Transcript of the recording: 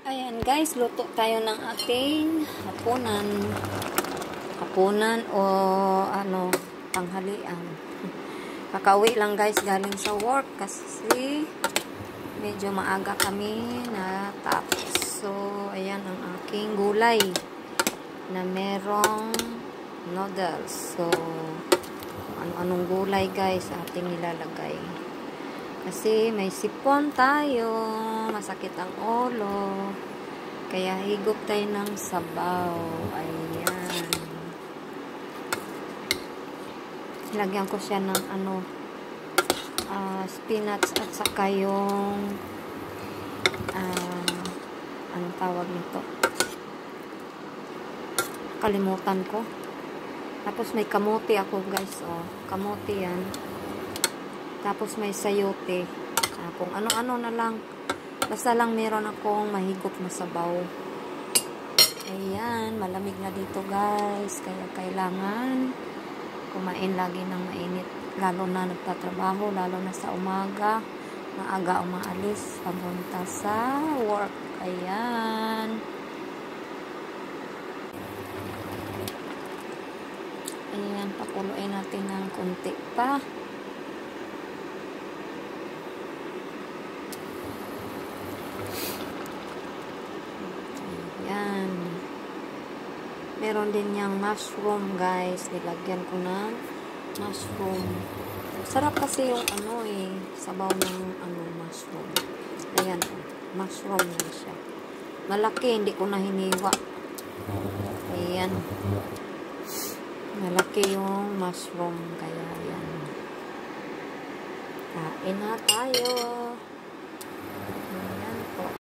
Ayan guys, luto tayo ng ating hapunan o tanghalian. Kakauwi lang guys galing sa work kasi medyo maaga kami natapos. So ayan ang aking gulay na merong noodles. So ano-anong gulay guys ating nilalagay. Kasi may sipon tayo, masakit ang ulo, kaya higop tayo ng sabaw. Ayan. Lagyan ko siya ng spinach at saka yung anong tawag nito? Kalimutan ko. Tapos may kamote ako guys, kamote yan. Tapos may sayote. Kung ano-ano na lang. Basta lang meron akong mahigop na sabaw. Ayan. Malamig na dito guys. Kaya kailangan kumain lagi ng mainit. Lalo na nagtatrabaho. Lalo na sa umaga. Maaga umaalis. Papunta sa work. Ayan. Ayan. Pakuluin natin ng konti pa. Yan. Meron din niyang mushroom, guys. Nilagyan ko ng mushroom. Sarap kasi yung sabaw ng mushroom. Ayan, mushroom na siya. Malaki, hindi ko na hiniwa. Ayan. Malaki yung mushroom. Kaya, ayan. Kain na tayo.